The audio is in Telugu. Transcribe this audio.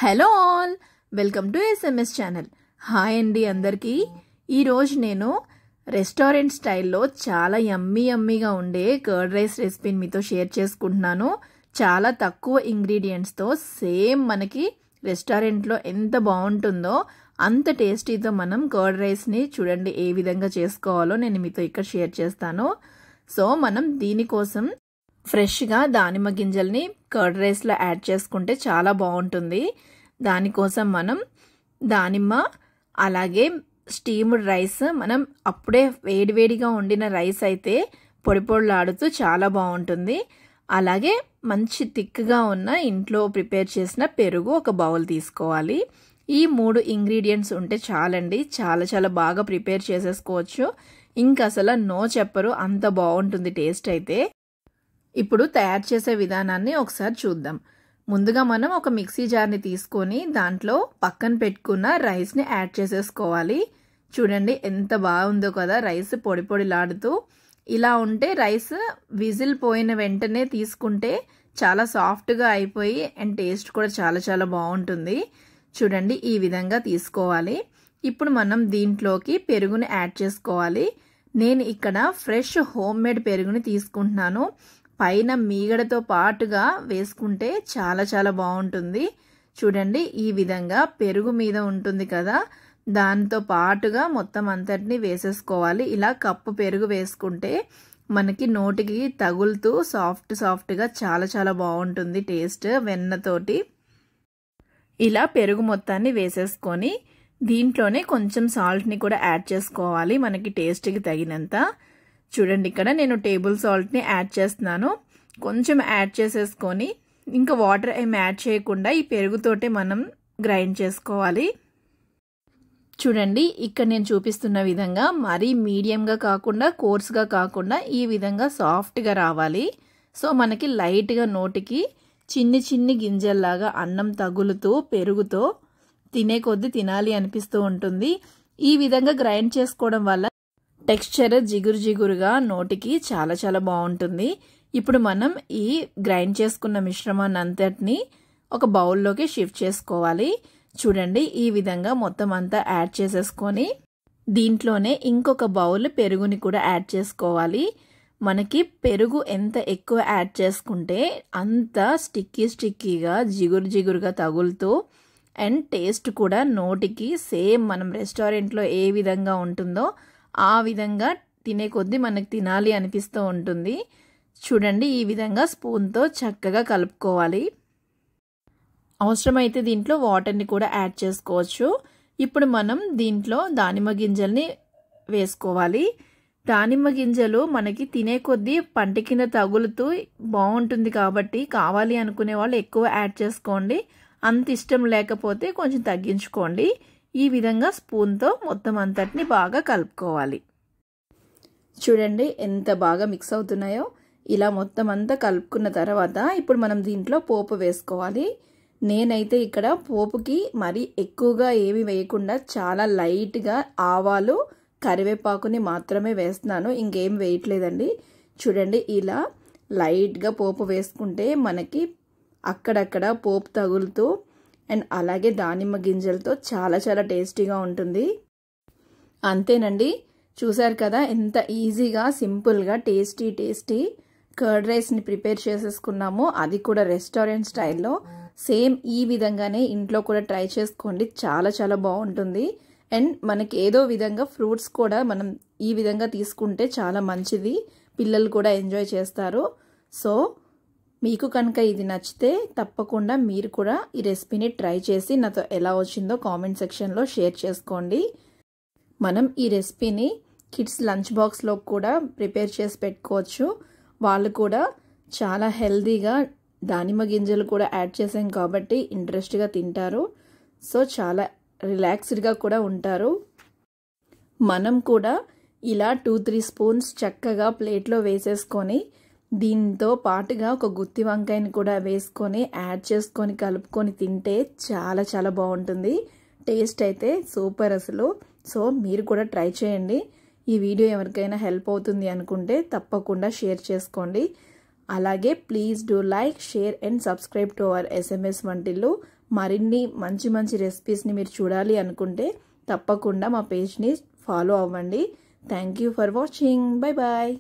Hello all, welcome to SMS channel. Hi అండి అందరికీ. ఈరోజు నేను రెస్టారెంట్ స్టైల్లో చాలా యమ్మీగా ఉండే కర్డ్ రైస్ రెసిపీని మీతో షేర్ చేసుకుంటున్నాను. చాలా తక్కువ ఇంగ్రీడియంట్స్తో సేమ్ మనకి రెస్టారెంట్లో ఎంత బాగుంటుందో అంత టేస్టీతో మనం కర్డ్ రైస్ని చూడండి ఏ విధంగా చేసుకోవాలో నేను మీతో ఇక్కడ షేర్ చేస్తాను. సో మనం దీనికోసం ఫ్రెష్గా దానిమ్మ గింజల్ని కర్డ్ రైస్లో యాడ్ చేసుకుంటే చాలా బాగుంటుంది. దానికోసం మనం దానిమ్మ అలాగే స్టీమ్డ్ రైస్, మనం అప్పుడే వేడివేడిగా వండిన రైస్ అయితే పొడి పొడిలాడుతూ చాలా బాగుంటుంది. అలాగే మంచి థిక్గా ఉన్న ఇంట్లో ప్రిపేర్ చేసిన పెరుగు ఒక బౌల్ తీసుకోవాలి. ఈ 3 ఇంగ్రీడియంట్స్ ఉంటే చాలండి, చాలా బాగా ప్రిపేర్ చేసేసుకోవచ్చు. ఇంకా అసలు నో చెప్పరు, అంత బాగుంటుంది టేస్ట్ అయితే. ఇప్పుడు తయారు చేసే విధానాన్ని ఒకసారి చూద్దాం. ముందుగా మనం ఒక మిక్సీ జార్ని తీసుకొని దాంట్లో పక్కన పెట్టుకున్న రైస్ని యాడ్ చేసేసుకోవాలి. చూడండి ఎంత బాగుందో కదా, రైస్ పొడి పొడిలాడుతూ. ఇలా ఉంటే రైస్ విజిల్ పోయిన వెంటనే తీసుకుంటే చాలా సాఫ్ట్గా అయిపోయి అండ్ టేస్ట్ కూడా చాలా బాగుంటుంది. చూడండి ఈ విధంగా తీసుకోవాలి. ఇప్పుడు మనం దీంట్లోకి పెరుగుని యాడ్ చేసుకోవాలి. నేను ఇక్కడ ఫ్రెష్ హోమ్ మేడ్ పెరుగుని తీసుకుంటున్నాను. పైన మీగడతో పాటుగా వేసుకుంటే చాలా బాగుంటుంది. చూడండి ఈ విధంగా పెరుగు మీద ఉంటుంది కదా, దాంతో పాటుగా మొత్తం అంతటిని వేసేసుకోవాలి. ఇలా కప్పు పెరుగు వేసుకుంటే మనకి నోటికి తగులుతూ సాఫ్ట్గా చాలా బాగుంటుంది టేస్ట్ వెన్నతోటి. ఇలా పెరుగు మొత్తాన్ని వేసేసుకొని దీంట్లోనే కొంచెం సాల్ట్ని కూడా యాడ్ చేసుకోవాలి మనకి టేస్ట్కి తగినంత. చూడండి ఇక్కడ నేను టేబుల్ సాల్ట్ని యాడ్ చేస్తున్నాను. కొంచెం యాడ్ చేసేసుకొని ఇంకా వాటర్ ఏం యాడ్ చేయకుండా ఈ పెరుగుతోటే మనం గ్రైండ్ చేసుకోవాలి. చూడండి ఇక్కడ నేను చూపిస్తున్న విధంగా మరీ మీడియంగా కాకుండా కోర్స్గా కాకుండా ఈ విధంగా సాఫ్ట్గా రావాలి. సో మనకి లైట్గా నోటికి చిన్ని గింజల్లాగా అన్నం తగులుతూ పెరుగుతో తినే కొద్దీ తినాలి అనిపిస్తూ ఉంటుంది. ఈ విధంగా గ్రైండ్ చేసుకోవడం వల్ల టెక్స్చర్ జిగురుగా నోటికి చాలా బాగుంటుంది. ఇప్పుడు మనం ఈ గ్రైండ్ చేసుకున్న మిశ్రమాన్ని అంతటిని ఒక బౌల్లోకి షిఫ్ట్ చేసుకోవాలి. చూడండి ఈ విధంగా మొత్తం అంతా యాడ్ చేసేసుకొని దీంట్లోనే ఇంకొక బౌల్ పెరుగుని కూడా యాడ్ చేసుకోవాలి. మనకి పెరుగు ఎంత ఎక్కువ యాడ్ చేసుకుంటే అంత స్టిక్కీగా జిగురుగా తగులుతూ అండ్ టేస్ట్ కూడా నోటికి సేమ్ మనం రెస్టారెంట్లో ఏ విధంగా ఉంటుందో ఆ విధంగా తినే కొద్దీ మనకి తినాలి అనిపిస్తూ ఉంటుంది. చూడండి ఈ విధంగా స్పూన్తో చక్కగా కలుపుకోవాలి. అవసరమైతే దీంట్లో వాటర్ని కూడా యాడ్ చేసుకోవచ్చు. ఇప్పుడు మనం దీంట్లో దానిమ్మ గింజల్ని వేసుకోవాలి. దానిమ్మ గింజలు మనకి తినే కొద్దీ పంట కింద తగులుతూ బాగుంటుంది కాబట్టి కావాలి అనుకునే వాళ్ళు ఎక్కువ యాడ్ చేసుకోండి. అంత ఇష్టం లేకపోతే కొంచెం తగ్గించుకోండి. ఈ విధంగా స్పూన్తో మొత్తం అంతటిని బాగా కలుపుకోవాలి. చూడండి ఎంత బాగా మిక్స్ అవుతున్నాయో. ఇలా మొత్తం అంతా కలుపుకున్న తర్వాత ఇప్పుడు మనం దీంట్లో పోపు వేసుకోవాలి. నేనైతే ఇక్కడ పోపుకి మరీ ఎక్కువగా ఏమి వేయకుండా చాలా లైట్గా ఆవాలు కరివేపాకుని మాత్రమే వేస్తున్నాను, ఇంకేం వేయట్లేదండి. చూడండి ఇలా లైట్గా పోపు వేసుకుంటే మనకి అక్కడక్కడ పోపు తగులుతూ అండ్ అలాగే దానిమ్మ గింజలతో చాలా టేస్టీగా ఉంటుంది. అంతేనండి, చూసారు కదా ఎంత ఈజీగా సింపుల్గా టేస్టీ కర్డ్ రైస్ని ప్రిపేర్ చేసేసుకున్నాము. అది కూడా రెస్టారెంట్ స్టైల్లో. సేమ్ ఈ విధంగానే ఇంట్లో కూడా ట్రై చేసుకోండి, చాలా బాగుంటుంది. అండ్ మనకి ఏదో విధంగా ఫ్రూట్స్ కూడా మనం ఈ విధంగా తీసుకుంటే చాలా మంచిది, పిల్లలు కూడా ఎంజాయ్ చేస్తారు. సో మీకు కనుక ఇది నచ్చితే తప్పకుండా మీరు కూడా ఈ రెసిపీని ట్రై చేసి నాతో ఎలా వచ్చిందో కామెంట్ సెక్షన్లో షేర్ చేసుకోండి. మనం ఈ రెసిపీని కిడ్స్ లంచ్ బాక్స్లో కూడా ప్రిపేర్ చేసి పెట్టుకోవచ్చు. వాళ్ళు కూడా చాలా హెల్తీగా దానిమ్మ గింజలు కూడా యాడ్ చేసాం కాబట్టి ఇంట్రెస్ట్గా తింటారు. సో చాలా రిలాక్స్డ్గా కూడా ఉంటారు. మనం కూడా ఇలా 2-3 స్పూన్స్ చక్కగా ప్లేట్లో వేసేసుకొని దీంతో పాటుగా ఒక గుత్తి వంకాయని కూడా వేసుకొని యాడ్ చేసుకొని కలుపుకొని తింటే చాలా బాగుంటుంది. టేస్ట్ అయితే సూపర్ అసలు. సో మీరు కూడా ట్రై చేయండి. ఈ వీడియో ఎవరికైనా హెల్ప్ అవుతుంది అనుకుంటే తప్పకుండా షేర్ చేసుకోండి. అలాగే please do like, share and subscribe to our SMS వంటిల్లు. మరిన్ని మంచి మంచి రెసిపీస్ని మీరు చూడాలి అనుకుంటే తప్పకుండా మా పేజ్ని ఫాలో అవ్వండి. Thank you for watching. Bye bye.